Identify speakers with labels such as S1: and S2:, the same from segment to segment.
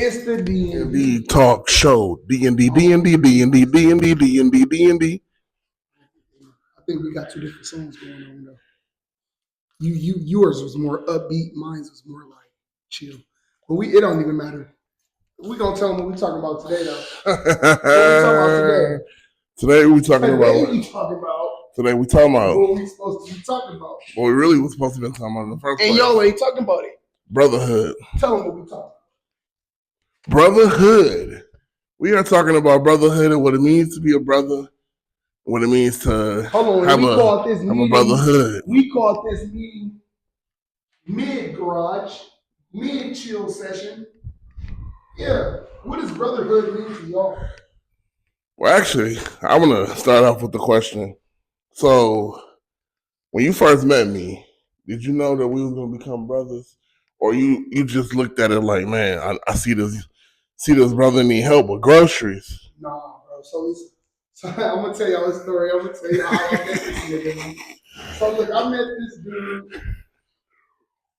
S1: It's the
S2: D&D talk show. D&D, D&D, D&D, D&D, D&D, D&D.
S1: I think we got two different songs going on though. Yours was more upbeat. Mine was more like chill. But it don't even matter. We gonna tell them what we talking about today though. What we talking about today?
S2: Today we talking about.
S1: Today we talking about what we supposed to be talking about.
S2: What we really was supposed to be talking about in the first place.
S1: And y'all ain't talking about it.
S2: Brotherhood.
S1: Tell them what we talking about.
S2: Brotherhood. We are talking about brotherhood and what it means to be a brother, what it means to have a brotherhood.
S1: We call this meeting mid-garage, mid-chill session. Yeah. What does brotherhood mean to y'all?
S2: Well, actually, I want to start off with the question. So, when you first met me, did you know that we was going to become brothers? Or you just looked at it like, man, I see this brother need help with groceries?
S1: Nah, bro. So I'm going to tell y'all a story. I'm going to tell you how I met this nigga. So, look, I met this dude.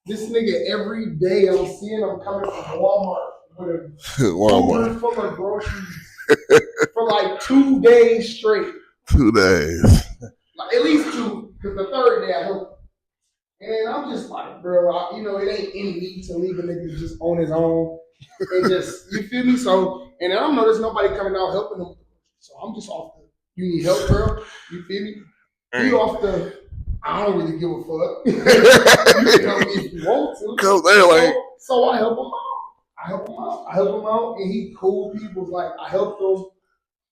S1: This nigga, every day I'm seeing him coming from Walmart with a Uber full of groceries for like 2 days straight.
S2: 2 days.
S1: Like, at least 2, because the third day I helped him. And I'm just like, bro, it ain't in me to leave a nigga just on his own. And just, you feel me? So, and I don't know there's nobody coming out helping him. So I'm just off the, you need help, bro? You feel me? We off the, I don't really give a fuck. You can help me if you want to. So I help him out. I help him out, and he cool people. Like, I helped him.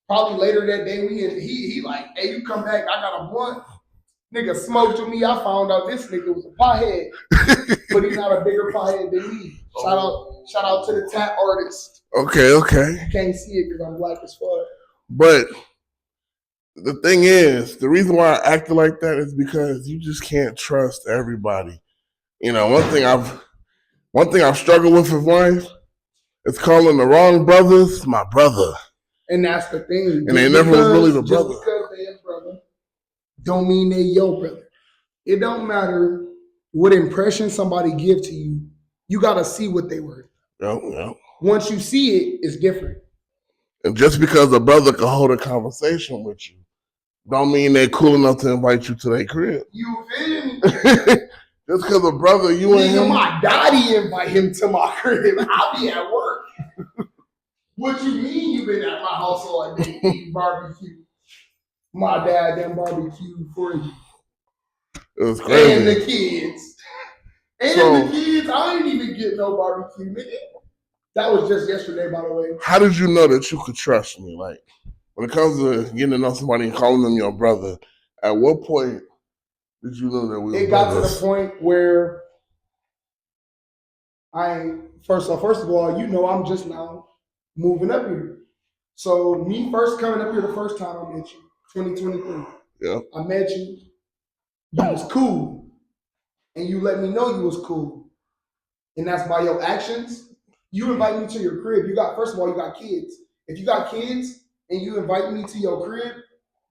S1: Probably later that day, he like, hey, you come back, I got a blunt. Nigga smoked with me. I found out this nigga was a pothead, but he's not a bigger pothead than me. Shout out to the tap artist.
S2: Okay.
S1: You can't see it because I'm black as fuck.
S2: But the thing is, the reason why I acted like that is because you just can't trust everybody. You know, one thing I've struggled with in life is calling the wrong brothers my brother.
S1: And that's the thing.
S2: And they never was really the brother.
S1: Just because they a brother don't mean they your brother. It don't matter what impression somebody give to you. You got to see what they were.
S2: Yeah.
S1: Once you see it, it's different.
S2: And just because a brother can hold a conversation with you, don't mean they're cool enough to invite you to their crib.
S1: You feel me?
S2: Just because a brother, you and him.
S1: My daddy invite him to my crib. I'll be at work. What you mean you been at my house all day eating barbecue? My dad done barbecue for you.
S2: It was crazy.
S1: And the kids. The kids, I ain't even get no barbecue, nigga. That was just yesterday, by the way.
S2: How did you know that you could trust me? Like, when it comes to getting to know somebody and calling them your brother, at what point did you know that we were
S1: brothers? To the point where first of all, I'm just now moving up here. So me first coming up here the first time I met you, 2023.
S2: Yeah.
S1: I met you. You was cool. And you let me know you was cool. And that's by your actions. You invite me to your crib. First of all, you got kids. If you got kids and you invite me to your crib,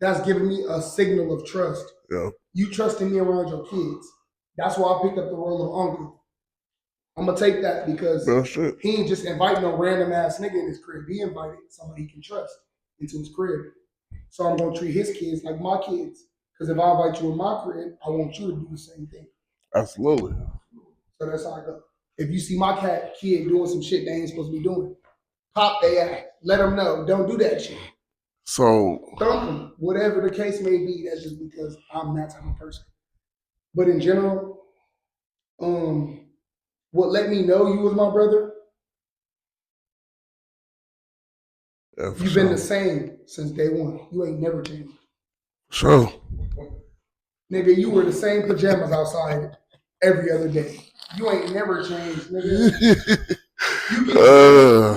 S1: that's giving me a signal of trust.
S2: Yeah.
S1: You trusting me around your kids. That's why I picked up the role of uncle. I'm going to take that because he ain't just inviting no random ass nigga in his crib. He invited somebody he can trust into his crib. So I'm going to treat his kids like my kids. Because if I invite you in my crib, I want you to do the same thing.
S2: Absolutely.
S1: So that's how I go. If you see my kid doing some shit they ain't supposed to be doing, pop their ass. Let them know. Don't do that shit.
S2: So
S1: thump them. Whatever the case may be, that's just because I'm that type of person. But in general, what let me know you was my brother?
S2: Yeah,
S1: you've been the same since day one. You ain't never changed.
S2: Sure.
S1: Nigga, you wear the same pajamas outside every other day. You ain't never changed, nigga. You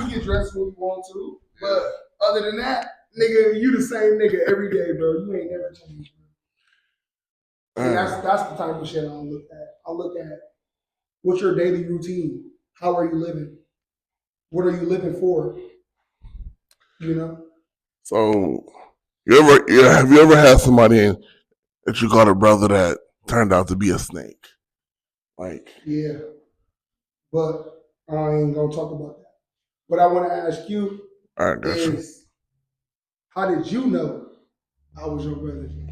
S1: get dressed when you want to, but other than that, nigga, you the same nigga every day, bro. You ain't never changed, bro. And that's the type of shit I look at. I look at what's your daily routine? How are you living? What are you living for? You know?
S2: So have you ever had somebody that you called a brother that turned out to be a snake? Like,
S1: yeah. But I ain't gonna talk about that. what I want to ask you
S2: All right, gotcha.
S1: is, how did you know I was your brother?
S2: You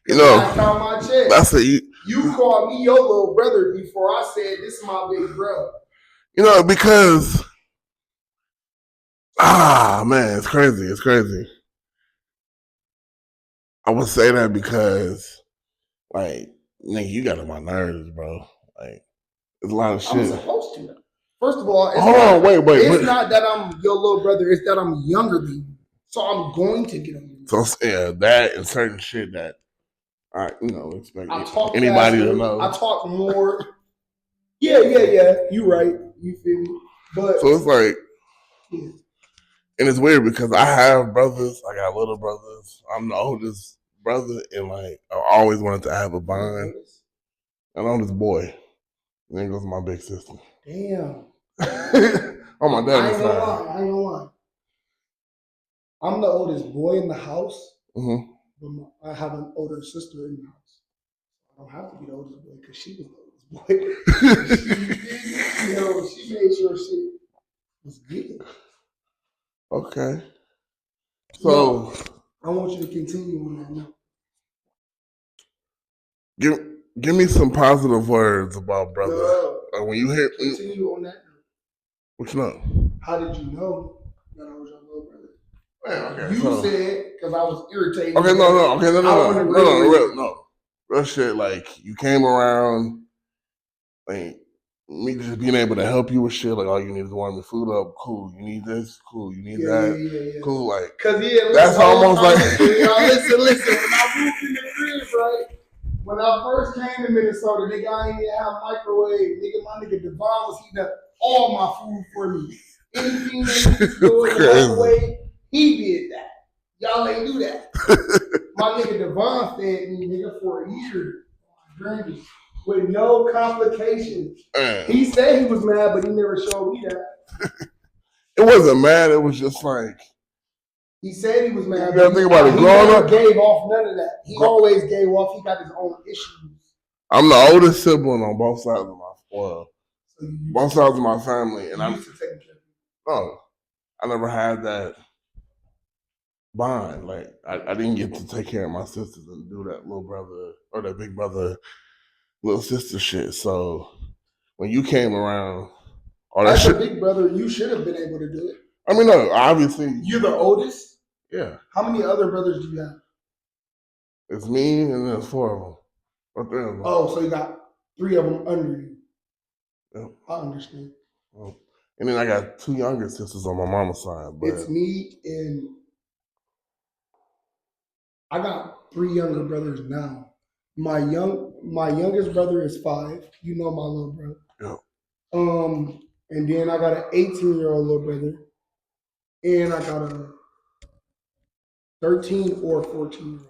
S1: Because last time I checked,
S2: that's it.
S1: You called me your little brother before I said this is my big bro.
S2: You know, because man, it's crazy. It's crazy. I would say that because, like, nigga, you got on my nerves, bro. Like, it's a lot of shit.
S1: I'm supposed to. First of all,
S2: wait.
S1: It's not that I'm your little brother. It's that I'm younger than you, so I'm going to get on you.
S2: So yeah, that and certain shit that I, expect
S1: anybody
S2: faster, to know.
S1: I talk more. Yeah. You right. You feel me? But
S2: so it's like, yeah. And it's weird because I have brothers. I got little brothers. I'm the oldest brother, and like I always wanted to have a bond. And I'm this boy. And then goes my big sister.
S1: Damn.
S2: On my daddy's side.
S1: I ain't gonna lie. I'm the oldest boy in the house.
S2: Mm-hmm.
S1: But I have an older sister in the house. I don't have to be the oldest boy because she was the oldest boy. She made sure shit was good. Okay. So I want you to continue on that note.
S2: Give me some positive words about brother. When you hear
S1: continue on that note.
S2: Which note?
S1: How did you know that I was your little brother?
S2: Okay,
S1: you said because I was irritated.
S2: Okay, no. Real shit. Like you came around, like me just being able to help you with shit. Like all you need is warm your food up. Cool. You need this. Cool. You need that. Yeah. Cool. Like that's almost like.
S1: Listen. When I moved in the crib, right? When I first came to Minnesota, nigga, I ain't even have a microwave. Nigga, my nigga Devon was heating up all my food for me. Anything that needs to go in the microwave, he did that. Y'all ain't do that. My nigga Devon fed me, nigga, for a year. Drinking with no complications. He said he was mad, but he never showed me that.
S2: It wasn't mad. It was just like.
S1: He said he was mad.
S2: You gotta think about it. Growing up,
S1: gave off none of that. He always gave off. He got his own issues.
S2: I'm the oldest sibling on both sides of both sides of my family, and I'm. Oh, I never had that bond. Like I didn't get to take care of my sisters and do that little brother or that big brother, little sister shit. So when you came around,
S1: all that shit, a big brother, you should have been able to do it.
S2: I mean, no, obviously.
S1: You're the oldest?
S2: Yeah.
S1: How many other brothers do you have?
S2: It's me and there's 4 of them. Or 3 of them.
S1: Oh, so you got 3 of them under you. Yeah. I understand.
S2: And then I got 2 younger sisters on my mama's side. But
S1: it's me and I got 3 younger brothers now. My youngest brother is 5. You know my little brother. Yeah. And then I got an 18-year-old little brother. And I got a 13 or 14-year-old.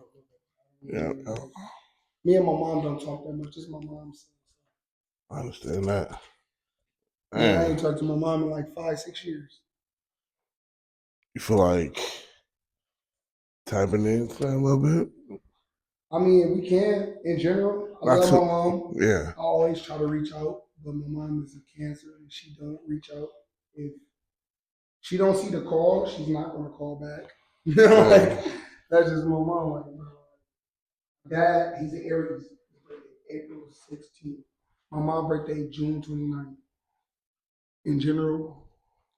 S1: Yeah. Me and my mom don't talk that much. It's my mom's.
S2: I understand that.
S1: Man, I ain't talked to my mom in like 5-6 years.
S2: You feel like tapping into that a little bit?
S1: I mean, we can in general. I love my mom.
S2: Yeah.
S1: I always try to reach out, but my mom is a cancer and she don't reach out. If she don't see the call, she's not gonna call back. You know, like that's just my mom. Like, Dad, he's an Aries. April 16th. My mom's birthday, June 29th. In general,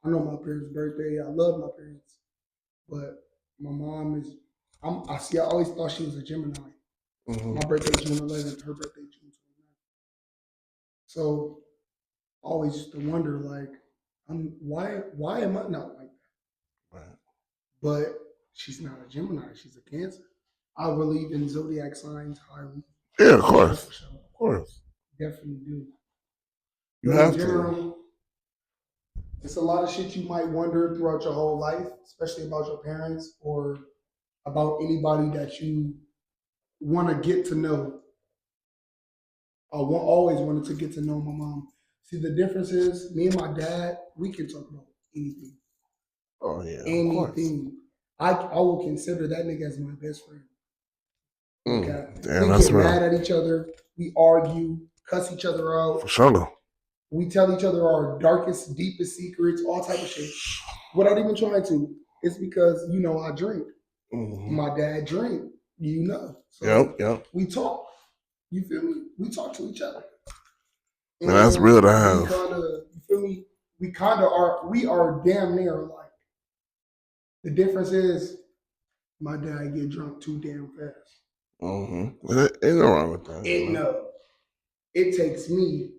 S1: I know my parents' birthday. I love my parents, but my mom is. I always thought she was a Gemini. Mm-hmm. My birthday June 11th. Her birthday June 29th. So I always used to wonder, like, why am I not like that? Right. But she's not a Gemini. She's a Cancer. I believe in zodiac signs highly.
S2: Yeah, of course. Sure. Of course.
S1: Definitely do.
S2: You have in general, to.
S1: It's a lot of shit you might wonder throughout your whole life, especially about your parents or about anybody that you want to get to know. I always wanted to get to know my mom. See, the difference is me and my dad, we can talk about anything.
S2: Oh, yeah.
S1: Anything. I will consider that nigga as my best friend. Okay.
S2: Damn,
S1: we
S2: that's
S1: get mad at each other. We argue, cuss each other out.
S2: For sure.
S1: We tell each other our darkest, deepest secrets, all type of shit, without even trying to. It's because I drink.
S2: Mm-hmm.
S1: My dad drink. So
S2: Yep.
S1: we talk. You feel me? We talk to each other.
S2: And that's real to have.
S1: We kind of, you feel me? We kind of are. We are damn near alike. The difference is my dad get drunk too damn fast.
S2: Mm-hmm. Ain't no wrong with that.
S1: No. It takes me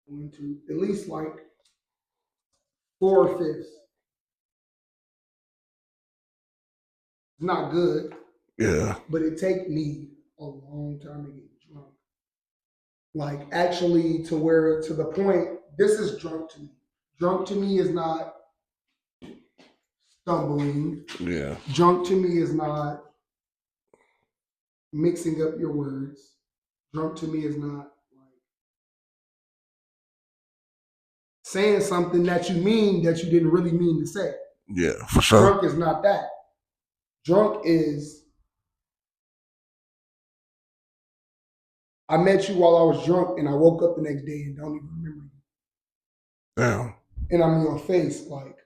S1: at least like 4/5. It's not good.
S2: Yeah.
S1: But it take me a long time to get drunk. Like actually to the point, this is drunk to me. Drunk to me is not stumbling.
S2: Yeah.
S1: Drunk to me is not mixing up your words. Drunk to me is not like saying something that you mean that you didn't really mean to say.
S2: Yeah, for sure.
S1: Drunk is not that. Drunk is I met you while I was drunk and I woke up the next day and don't even remember you.
S2: Damn.
S1: And I'm in your face like,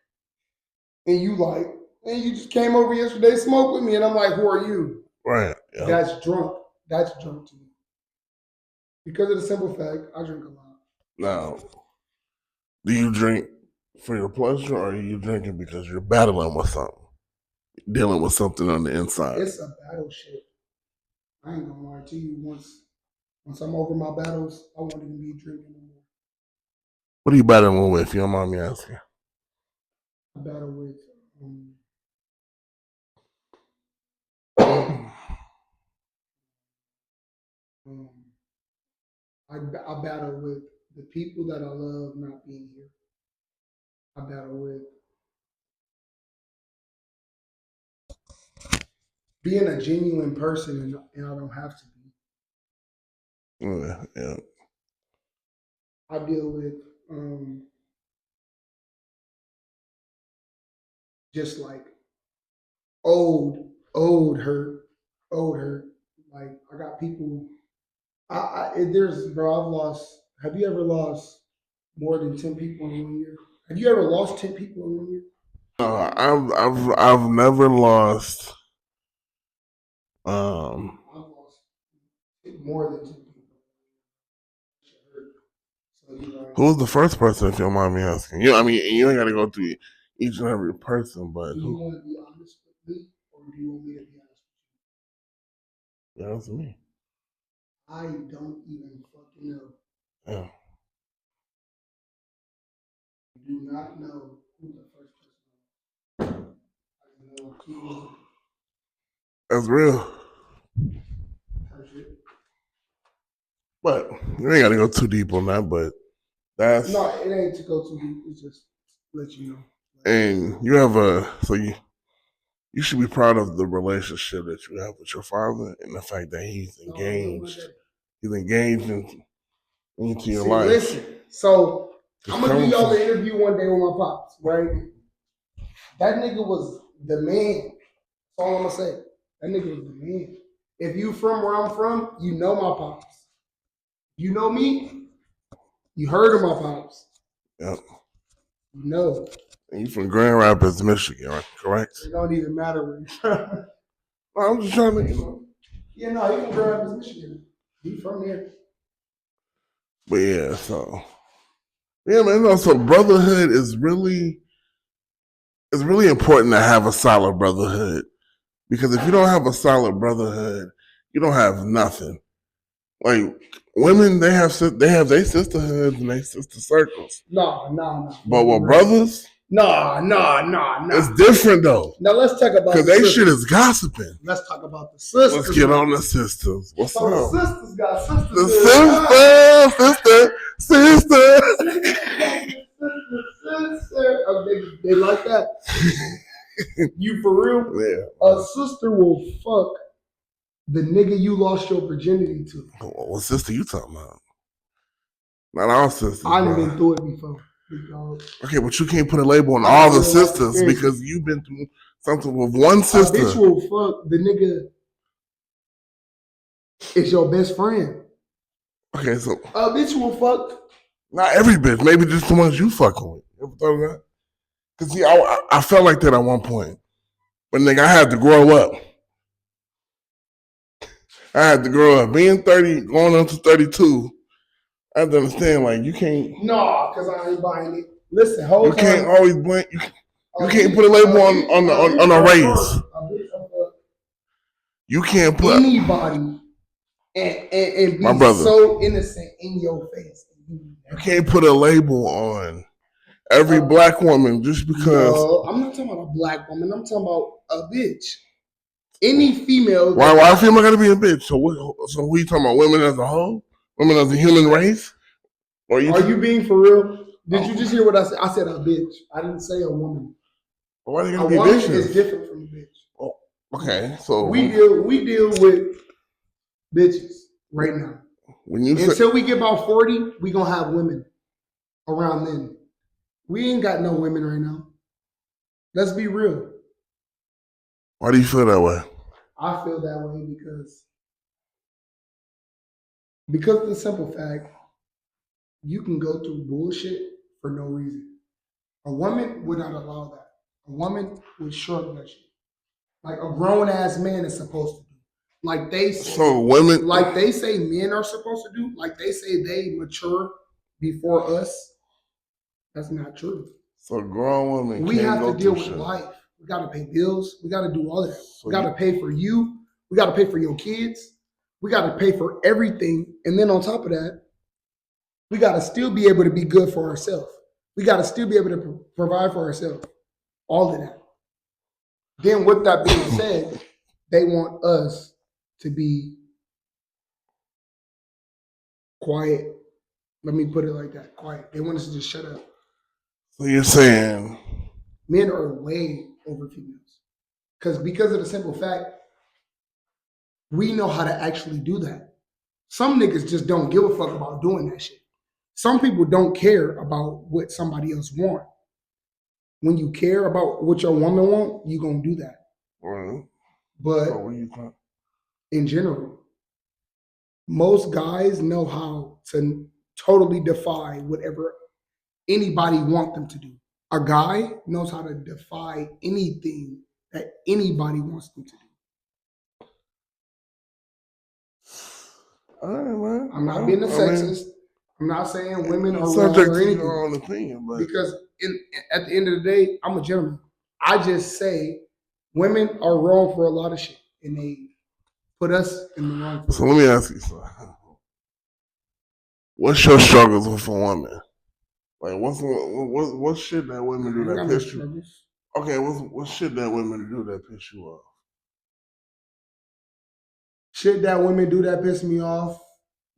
S1: and you just came over yesterday, smoked with me, and I'm like, who are you?
S2: Right. Yep.
S1: That's drunk. That's drunk to me. Because of the simple fact, I drink a lot.
S2: Now, do you drink for your pleasure or are you drinking because you're battling with something? Dealing with something on the inside?
S1: It's a battle shit. I ain't gonna lie to you. Once I'm over my battles, I won't even be drinking anymore.
S2: What are you battling with, if you don't mind me asking?
S1: I battle with I battle with the people that I love not being here. I battle with being a genuine person and I don't have to be.
S2: Yeah.
S1: I deal with just like old hurt. Like I got people. There's bro. I've lost. Have you ever lost more than 10 people in 1 year? Have you ever lost 10 people in 1 year?
S2: No, I've never lost.
S1: I've lost more than 10 people. So
S2: who was the first person, if you don't mind me asking? I mean, you ain't got to go through each and every person, but
S1: do you want to be honest with me, or do you want me to be honest with
S2: you? Yeah, that's me.
S1: I don't even fucking know.
S2: Yeah.
S1: I do not know who the first person was. I know who
S2: That's real. But you ain't got to go too deep on that, but that's.
S1: No, it ain't to go too deep. It's just let you know.
S2: And you have you should be proud of the relationship that you have with your father and the fact that he's engaged. He's engaged into your life.
S1: Listen, so I'm gonna do y'all an interview one day with my pops, right? That nigga was the man. That's all I'm gonna say. That nigga was the man. If you from where I'm from, you know my pops. You know me, you heard of my pops.
S2: Yep.
S1: You know.
S2: And you from Grand Rapids, Michigan, right? Correct?
S1: It don't even matter where you're from.
S2: I'm just trying to,
S1: Yeah, no, he from Grand Rapids, Michigan. He from here.
S2: But yeah, so yeah, man. So brotherhood is really important to have a solid brotherhood, because if you don't have a solid brotherhood, you don't have nothing. Like women, they have their sisterhoods and their sister circles.
S1: No.
S2: But with brothers,
S1: no.
S2: It's different though.
S1: Now let's talk about
S2: because they shit is gossiping.
S1: Let's talk about the sisters.
S2: Let's get on the sisters. What's up?
S1: The sisters got sisters.
S2: The sister.
S1: Oh, they like that. You for real?
S2: Yeah.
S1: A sister will fuck the nigga you lost your virginity to.
S2: What sister you talking about? Not all sisters.
S1: I've been through it before.
S2: Okay, but you can't put a label on all the sisters because you've been through something with one sister.
S1: A bitch will fuck the nigga is your best friend.
S2: Okay, so
S1: a bitch will fuck
S2: Not every bitch, maybe just the ones you fucking with. You ever thought of that? Cause see, I felt like that at one point, but nigga, I had to grow up. I had to grow up. Being 30, going on to 32, I have to understand, like, you can't.
S1: No, because I ain't buying it. Listen, hold
S2: You
S1: on.
S2: can't always blame. You can't put a label on a race. You can't put
S1: anybody and be
S2: my brother.
S1: so innocent in your face.
S2: You can't put a label on every black woman just because.
S1: No, I'm not talking about a black woman. I'm talking about a bitch. Any female.
S2: Why a female gotta be a bitch? So who you talking about? Women as a whole? Women as a human race?
S1: Are you being for real? Did you just hear what I said? I said a bitch. I didn't say a woman.
S2: Why they
S1: a
S2: gonna be
S1: woman
S2: bitches?
S1: is different from a bitch.
S2: Oh, okay, so
S1: we deal with bitches right now. Until we get about 40, we gonna have women around then. We ain't got no women right now. Let's be real.
S2: Why do you feel that way?
S1: I feel that way because of the simple fact you can go through bullshit for no reason. A woman would not allow that. A woman would shrug that shit. Like a grown ass man is supposed to do. Like they say,
S2: so women,
S1: like they say men are supposed to do. Like they say they mature before us. That's not true.
S2: So grown women,
S1: we have to deal with life. We got to pay bills. We got to do all of that. So we got to pay for you. We got to pay for your kids. We got to pay for everything. And then on top of that, we got to still be able to be good for ourselves. We got to still be able to provide for ourselves. All of that. Then with that being said, they want us to be quiet. Let me put it like that. Quiet. They want us to just shut up.
S2: So you're saying
S1: men are way over females. Because of the simple fact, we know how to actually do that. Some niggas just don't give a fuck about doing that shit. Some people don't care about what somebody else want. When you care about what your woman want, you gonna do that.
S2: Right.
S1: But in general, most guys know how to totally defy whatever anybody want them to do. A guy knows how to defy anything that anybody wants them to do.
S2: All right, man.
S1: I'm not being a sexist. I'm not saying women are wrong or anything.
S2: Your own opinion, but
S1: because at the end of the day, I'm a gentleman. I just say women are wrong for a lot of shit, and they put us in the wrong.
S2: So let me ask you something. What's your struggles with a woman? Like, what shit that women do that piss you? Okay, what shit that women do that piss you off?
S1: Shit that women do that piss me off.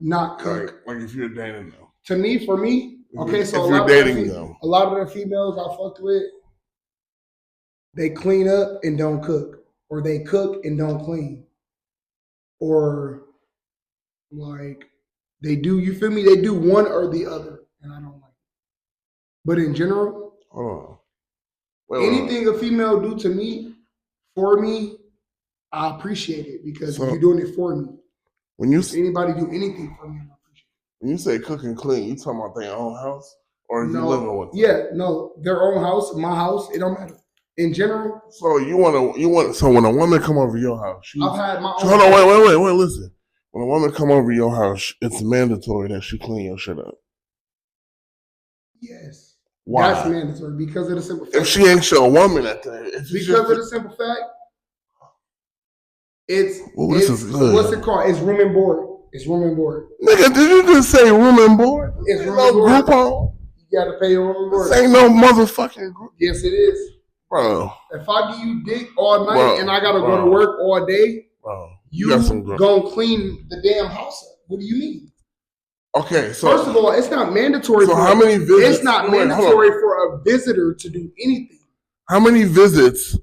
S1: Not cook.
S2: Like if you're dating them.
S1: To me, for me, okay, so
S2: if you're dating them,
S1: a lot of the females I fucked with, they clean up and don't cook, or they cook and don't clean, or like they do. You feel me? They do one or the other, and I don't like it. But in general, anything a female do to me, for me, I appreciate it because you're doing it for me.
S2: When
S1: anybody do anything for me, I appreciate it.
S2: When you say cook and clean, you talking about their own house or you living with them?
S1: Yeah, no, their own house, my house, it don't matter. In general.
S2: So so when a woman come over your house,
S1: I've had my own.
S2: Hold on, wait, listen. When a woman come over your house, it's mandatory that she clean your shit up.
S1: Yes.
S2: Why?
S1: That's mandatory because of the simple fact.
S2: If she ain't your woman at that,
S1: because of the simple fact, it's
S2: good.
S1: What's it called? It's room and board. It's room and board.
S2: Nigga, did you just say room and board?
S1: It's room and board.
S2: Groupon?
S1: You gotta pay your room and board.
S2: This ain't no motherfucking group.
S1: Yes, it is.
S2: Bro.
S1: If I give you dick all night and I gotta go to work all day, you gonna clean the damn house up. What do you mean?
S2: Okay, so
S1: first of all, it's not mandatory.
S2: So how many visits?
S1: It's not mandatory for a visitor to do anything.
S2: How many visits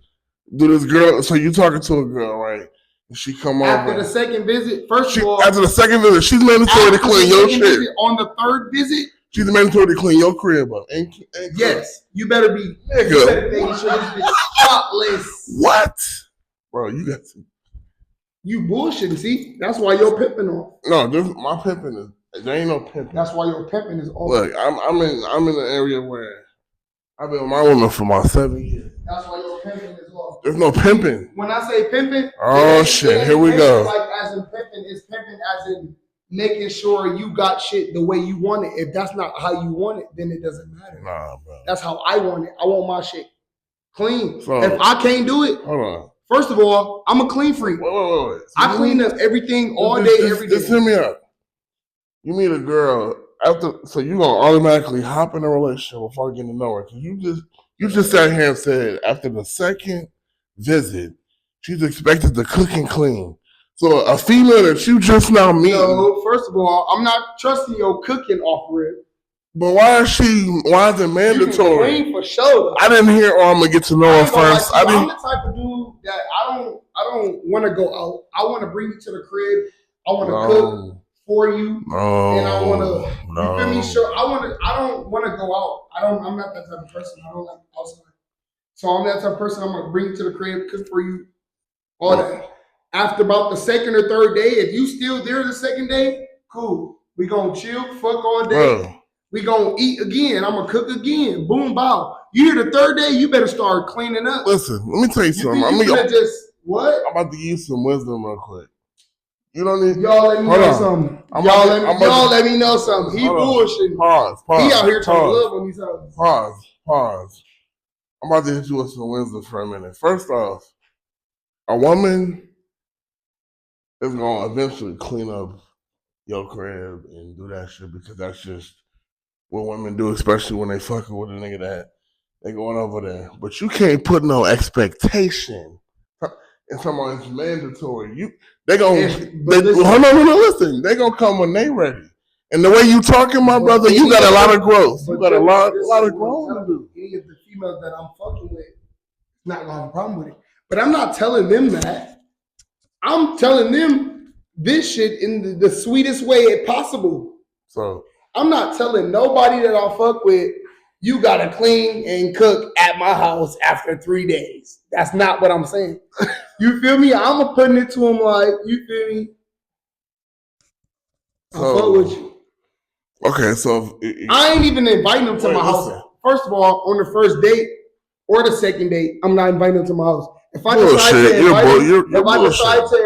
S2: do this girl? So you talking to a girl, right? And she come over
S1: after the second visit. After
S2: the second visit, she's mandatory to clean your shit.
S1: Visit, on the third visit,
S2: she's mandatory to clean your crib up. And
S1: yes, you better be. Nigga. You better make sure this bitch spotless.
S2: What, bro? You got to.
S1: You bullshitting. See, that's why you're pimping off.
S2: No, my pimping is There ain't no pimping.
S1: That's why your pimping is over.
S2: Look, I'm in an area where I've been with my woman for about 7 years.
S1: That's why your pimping is off.
S2: There's no pimping.
S1: When I say pimping,
S2: oh shit, here we go.
S1: Like as in pimping, it's pimping as in making sure you got shit the way you want it. If that's not how you want it, then it doesn't matter.
S2: Nah, bro.
S1: That's how I want it. I want my shit clean. So, if I can't do it,
S2: hold on.
S1: First of all, I'm a clean freak.
S2: Wait. So
S1: I clean up everything all day, every day.
S2: Just hear me out. You meet a girl so you gonna automatically hop in a relationship before getting to know her. Cause you just sat here and said after the second visit, she's expected to cook and clean. So a female that you just now meet.
S1: No, first of all, I'm not trusting your cooking off rip.
S2: But why is it mandatory?
S1: You can clean for sure.
S2: I didn't hear. I'm gonna get to know her first.
S1: I'm the type of dude that I don't want to go out. I want to bring you to the crib. I want to cook for you, and I want to. You feel me? Sure. I don't want to go out. I'm not that type of person. I don't like outside. So I'm that type of person. I'm gonna bring you to the crib, cook for you, all that. After about the second or third day, if you still there the second day, cool. We gonna chill, fuck all day. Bro. We gonna eat again. I'm gonna cook again. Boom, bow. You hear the third day, you better start cleaning up.
S2: Listen, let me tell you something. I'm about to give you some wisdom real quick. You don't need.
S1: Y'all let me know something. Y'all let me know something. He bullshitting.
S2: Pause.
S1: He out here talking love on these houses.
S2: Pause. I'm about to hit you with some wisdom for a minute. First off, a woman is gonna eventually clean up your crib and do that shit because that's just what women do, especially when they fucking with a nigga that they going over there. But you can't put no expectation. And someone it's mandatory. They gonna listen. They gonna come when they ready. And the way you talking, my brother, you got a lot of growth. You got a lot of growth to do.
S1: Any of the females that I'm fucking with, not gonna have a problem with it. But I'm not telling them that. I'm telling them this shit in the sweetest way possible.
S2: So
S1: I'm not telling nobody that I fuck with, you gotta clean and cook at my house after 3 days. That's not what I'm saying. You feel me? I'm putting it to them like, you feel me? I fuck with you.
S2: Okay, so
S1: I ain't even inviting them to my house. First of all, on the first date or the second date, I'm not inviting them to my house. If I decide to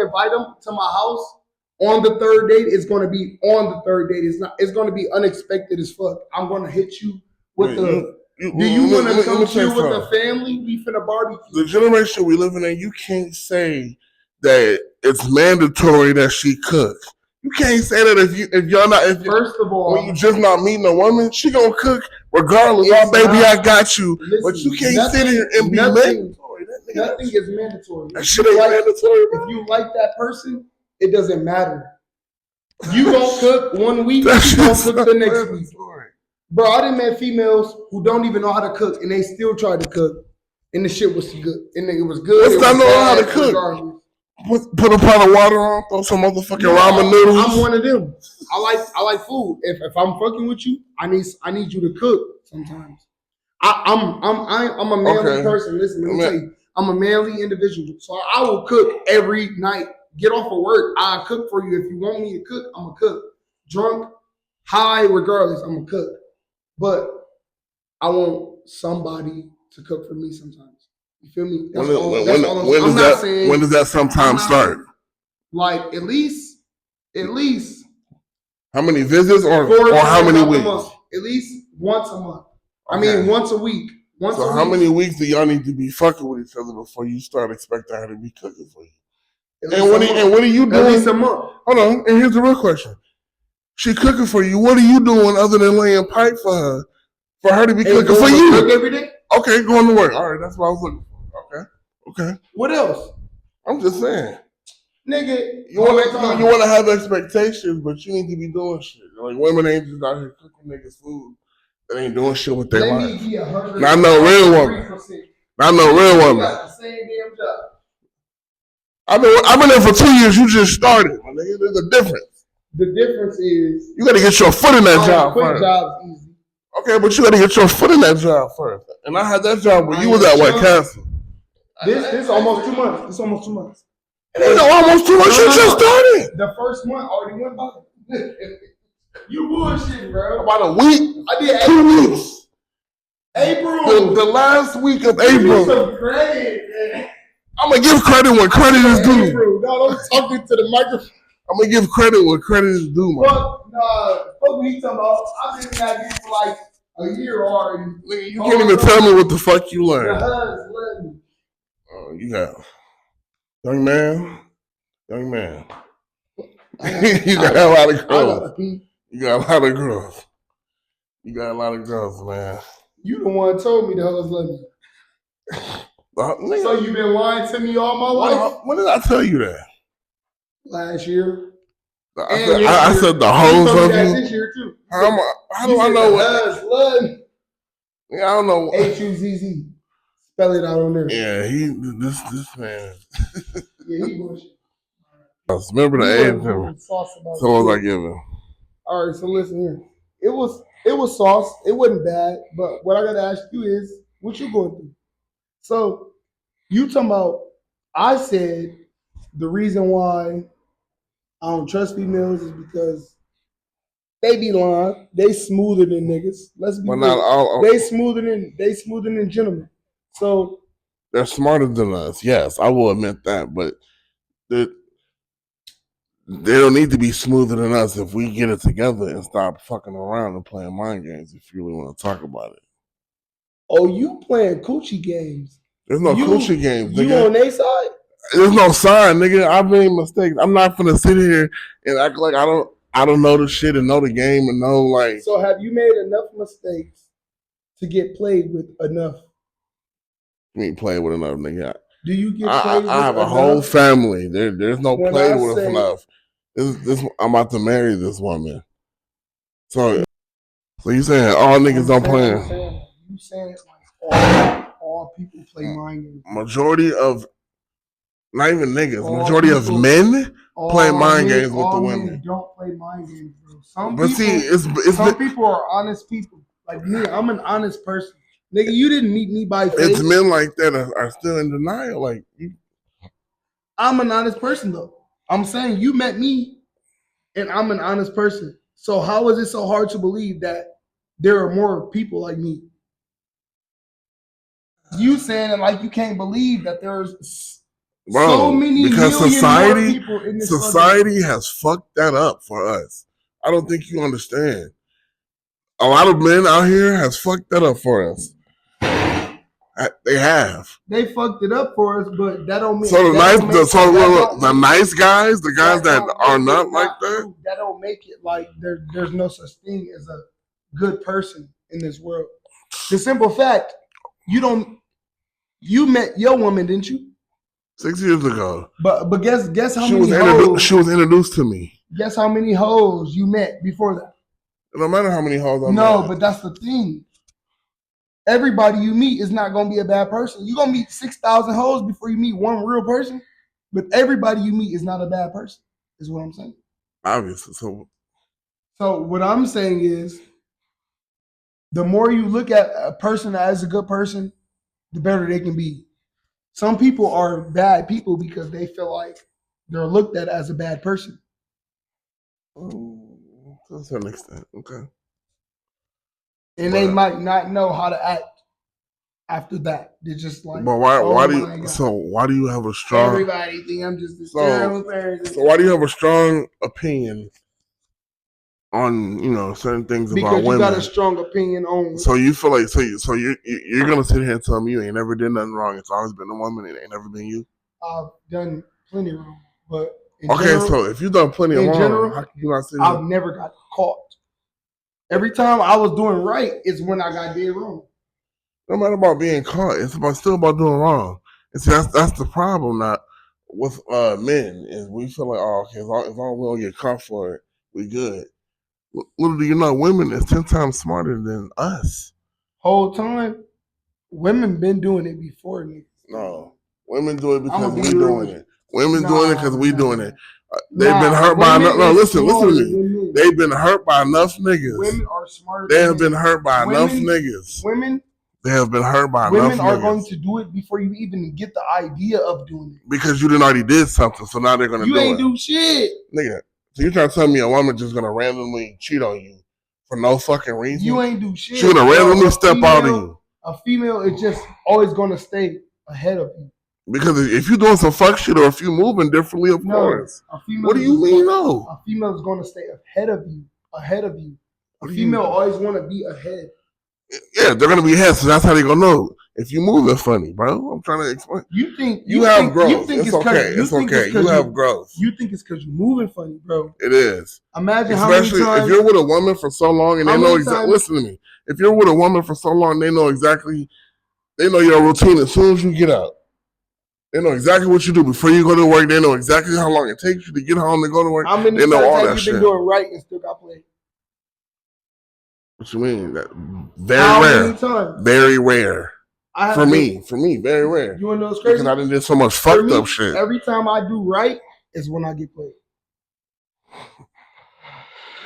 S1: invite them to my house on the third date, it's going to be on the third date. It's going to be unexpected as fuck. I'm going to hit you with do you want to come chill with the family? We finna barbecue.
S2: The generation we living in, you can't say that it's mandatory that she cooks. You can't say that if y'all not.
S1: First of all,
S2: when you just not meeting a woman, she gonna cook regardless. Oh, baby, I got you. Listen, but you can't sit here and be mandatory.
S1: Nothing is mandatory.
S2: That shit ain't mandatory.
S1: If you like that person, it doesn't matter. You gonna cook 1 week, you gonna cook the next week. Bro, I done met females who don't even know how to cook, and they still tried to cook, and the shit was good. And it was good.
S2: Let's not know how to cook. Put a pot of water on, throw some motherfucking ramen noodles.
S1: I'm one of them. I like food. If I'm fucking with you, I need you to cook sometimes. I'm a manly person. Listen, let me tell you, I'm a manly individual. So I will cook every night. Get off of work, I'll cook for you. If you want me to cook, I'm gonna cook. Drunk, high, regardless, I'm gonna cook. But I want somebody to cook for me sometimes. You feel me?
S2: When does that sometimes start?
S1: Like at least.
S2: How many visits or how many weeks?
S1: At least once a month. Okay. I mean, once a week.
S2: So how many weeks do y'all need to be fucking with each other before you start expecting her to be cooking for you? And what are you doing?
S1: At least a month.
S2: Hold on. And here's the real question. She cooking for you. What are you doing other than laying pipe for her to be cooking for you?
S1: Cook every day?
S2: Okay, going to work. All right, that's what I was looking for. Okay.
S1: What else?
S2: I'm just saying.
S1: Nigga,
S2: you want to have expectations, but you need to be doing shit. Like women ain't just out here cooking niggas food. They ain't doing shit with their life. Not no real woman. Not no real woman.
S1: Got the same damn job.
S2: I've been there for 2 years. You just started. There's a difference.
S1: The difference is
S2: you got to get your foot in that job
S1: quick
S2: first.
S1: Job's easy.
S2: Okay, but you got to get your foot in that job first. And I had that job when you was at White Castle.
S1: This almost 2 months. This almost 2 months.
S2: It ain't almost 2 months. You just started.
S1: The first month already went by. You bullshit, bro.
S2: About a week.
S1: I did
S2: 2 weeks.
S1: April.
S2: The last week of
S1: Give me
S2: April.
S1: some credit, man.
S2: I'm gonna give credit when credit is due.
S1: April. No, I'm talking to the microphone.
S2: I'm gonna give credit when credit is due, man.
S1: Fuck what he talking about. I've been in that bitch for like a year already.
S2: You can't even tell me what the fuck you
S1: The
S2: learned.
S1: husband love me.
S2: Oh, you got young man. You got a lot of growth. You got a lot of growth. You got a lot of growth, man.
S1: You the one told me the husband love me. So you been lying to me all my life?
S2: When did I tell you that?
S1: Last year.
S2: I said the hoes love you.
S1: This year too.
S2: How do I know
S1: what? Love.
S2: Yeah, I don't know.
S1: HUZZ. Spell it out on there.
S2: Yeah, this man.
S1: Yeah, he bullshit.
S2: Remember the age. So what was I giving?
S1: All right, so listen here. It was sauce. It wasn't bad, but what I gotta ask you is, what you going through? So you talking about? I said the reason why I don't trust females is because they be lying. They smoother than niggas. Let's be real. Not all. They smoother than gentlemen. So
S2: they're smarter than us. Yes, I will admit that, but they don't need to be smoother than us if we get it together and stop fucking around and playing mind games. If you really want to talk about it.
S1: Oh, you playing coochie games?
S2: There's no coochie games.
S1: You
S2: nigga.
S1: On their side?
S2: There's no sign, nigga. I've made mistakes. I'm not gonna sit here and act like I don't know the shit and know the game and know like.
S1: So have you made enough mistakes to get played with enough?
S2: You ain't playing with enough, nigga.
S1: Do you get played with enough?
S2: I have a whole family. There's no playing with enough. I'm about to marry this woman. So you saying all niggas don't play?
S1: You saying like all people play mind games?
S2: Majority of not even niggas. Majority of men play mind games with the women.
S1: Men don't play mind games, bro. Some people are honest people. Like me, I'm an honest person. Nigga, you didn't meet me by face.
S2: It's men like that are still in denial. Like
S1: I'm an honest person though. I'm saying you met me, and I'm an honest person. So how is it so hard to believe that there are more people like me? You saying it like you can't believe that there's so many
S2: because
S1: society
S2: society has fucked that up for us. I don't think you understand. A lot of men out here has fucked that up for us. They have.
S1: They fucked it up for us, but that don't mean.
S2: So the nice guys, the guys that are not like that,
S1: that don't make it like there's no such thing as a good person in this world. The simple fact, you met your woman, didn't you?
S2: 6 years ago.
S1: But guess how many hoes
S2: she was introduced to me.
S1: Guess how many hoes you met before that?
S2: It don't matter how many hoes I met.
S1: No, but that's the thing. Everybody you meet is not going to be a bad person. You're going to meet 6,000 hoes before you meet one real person. But everybody you meet is not a bad person, is what I'm saying.
S2: Obviously.
S1: So what I'm saying is, the more you look at a person as a good person, the better they can be. Some people are bad people because they feel like they're looked at as a bad person.
S2: To a certain extent, okay.
S1: And they might not know how to act after that. They're just like.
S2: But why do you? So why do you have a strong?
S1: Everybody think I'm just a terrible person.
S2: So why do you have a strong opinion on certain things about women?
S1: Because you got a strong opinion on.
S2: So you feel like you're gonna sit here and tell me you ain't never did nothing wrong. It's always been a woman. It ain't never been you.
S1: I've done plenty wrong, but
S2: so if you've done plenty of wrong, how can you not say
S1: I've never got caught. Every time I was doing right is when I got dead wrong.
S2: No matter about being caught, it's still about doing wrong. And see, that's the problem now with men is we feel like, okay, as long as we don't get caught for it, we good. Little do you know, women is 10 times smarter than us.
S1: Whole time, women been doing it before niggas.
S2: No, women do it because we doing it. Women doing it because we doing it. They've been hurt by enough. No, listen to me. They've been hurt by enough niggas.
S1: Women are smarter.
S2: They have been hurt by enough niggas. They have been hurt by enough niggas.
S1: Women are going to do it before you even get the idea of doing it.
S2: Because you didn't already did something, so now they're going to do it.
S1: You ain't do shit.
S2: Nigga, So you're trying to tell me a woman just gonna randomly cheat on you for no fucking reason?
S1: You ain't do shit.
S2: She's gonna randomly step out on you.
S1: A female is just always gonna stay ahead of you.
S2: Because if you're doing some fuck shit or if you're moving differently, of course. What do you mean, no?
S1: A female is gonna stay ahead of you. Ahead of you. A female always want to be ahead.
S2: Yeah, they're gonna be ahead, so that's how they gonna know if you moving funny, bro. I'm trying to explain.
S1: You
S2: have growth. It's okay. It's okay. You have growth.
S1: You think it's because you're moving funny, bro.
S2: It is.
S1: Imagine especially how many times,
S2: if you're with a woman for so long and they know exactly. Listen to me. If you're with a woman for so long, they know exactly. They know your routine as soon as you get out. They know exactly what you do before you go to work. They know exactly how long it takes you to get home and go to work.
S1: How many
S2: they know all that
S1: times
S2: shit.
S1: Been doing right and still got played?
S2: What you mean? That very rare. Many times? Very rare. For me, very rare.
S1: You wanna know what's crazy?
S2: Because I done did so much fucked up shit.
S1: Every time I do right is when I get played.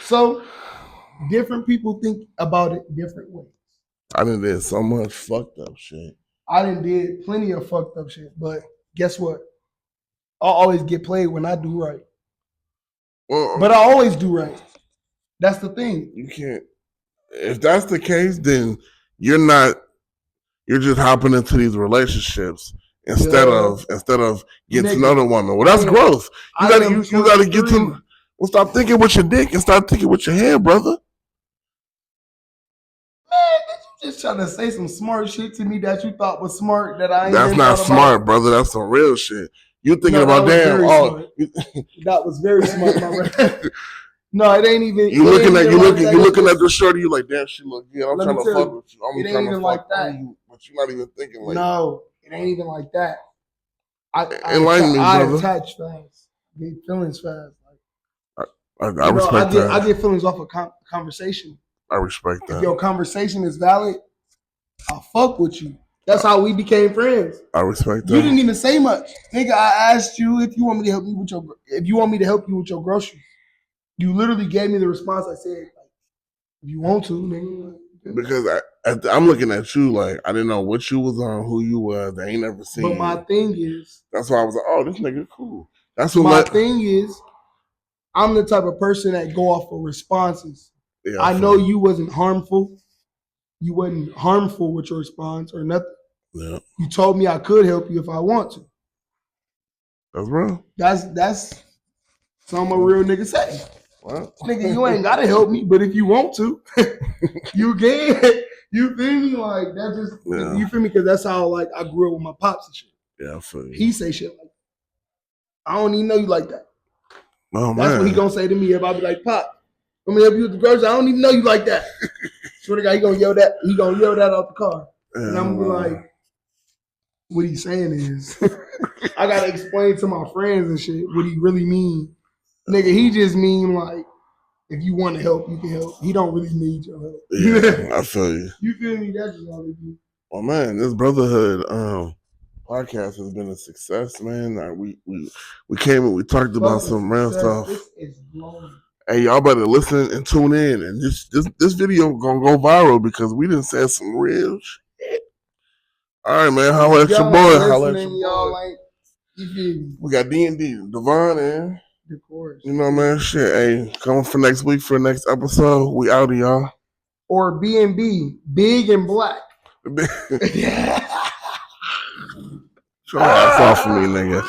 S1: So different people think about it different ways.
S2: I done did so much fucked up shit.
S1: I done did plenty of fucked up shit, but guess what? I'll always get played when I do right. Well, but I always do right. That's the thing.
S2: You can't. If that's the case, then you're just hopping into these relationships instead of getting to know the woman. Well, that's growth. You gotta get to. Well, stop thinking with your dick and start thinking with your head, brother.
S1: Man, did you just trying to say some smart shit to me that you thought was smart that I ain't?
S2: That's not smart, brother. That's some real shit. You thinking about damn?
S1: That was very smart, my brother. No, it ain't even.
S2: You looking at the shorty. You like, damn, she look good. I'm trying to fuck with you. I'm trying to fuck with you, but you're not even thinking like.
S1: No, it ain't even like that.
S2: Enlighten me, brother.
S1: I attach fast, get feelings fast.
S2: I respect that.
S1: I get feelings off of conversation.
S2: I respect that.
S1: If your conversation is valid, I'll fuck with you. That's how we became friends.
S2: I respect that.
S1: You didn't even say much, nigga. I asked you if you want me to help you with your groceries. You literally gave me the response. I said, like, if you want to, nigga.
S2: Because I'm looking at you like I didn't know what you was on, who you was. I ain't never seen.
S1: But my thing is,
S2: that's why I was like, oh, this nigga cool. That's
S1: what my thing is. I'm the type of person that go off of responses. Yeah, I know you wasn't harmful. You wasn't harmful with your response or nothing. Yeah. You told me I could help you if I want to.
S2: That's real.
S1: That's something a real nigga say. Well, nigga, you ain't gotta help me, but if you want to, you can. You feel me? Like that just you feel me? Because that's how like I grew up with my pops and shit.
S2: Yeah, I feel you.
S1: He say shit like that. I don't even know you like that.
S2: Oh,
S1: that's
S2: man.
S1: What he gonna say to me if I be like, Pop, I'm gonna help you with the groceries. I don't even know you like that. Swear to God, he gonna yell that out the car. Yeah, and I'm gonna be like, what he's saying is I gotta explain to my friends and shit what he really mean. Nigga, he just mean like if you want to help, you can help. He don't really need your help.
S2: Yeah, I feel you.
S1: You feel me? That's just all they do.
S2: Well, man, this Brotherhood podcast has been a success, man. We came and we talked about some real stuff.
S1: This is blowing.
S2: Hey, y'all better listen and tune in. And this video gonna go viral because we done said some real shit. All right, man. Holla at your boy. Holla at your boy.
S1: Like,
S2: we got D&D, Devon, and
S1: of course.
S2: You know, man. Shit. Hey, coming for next week for the next episode. We out of y'all.
S1: Or B&B, big and black.
S2: Show your ass off for me, nigga.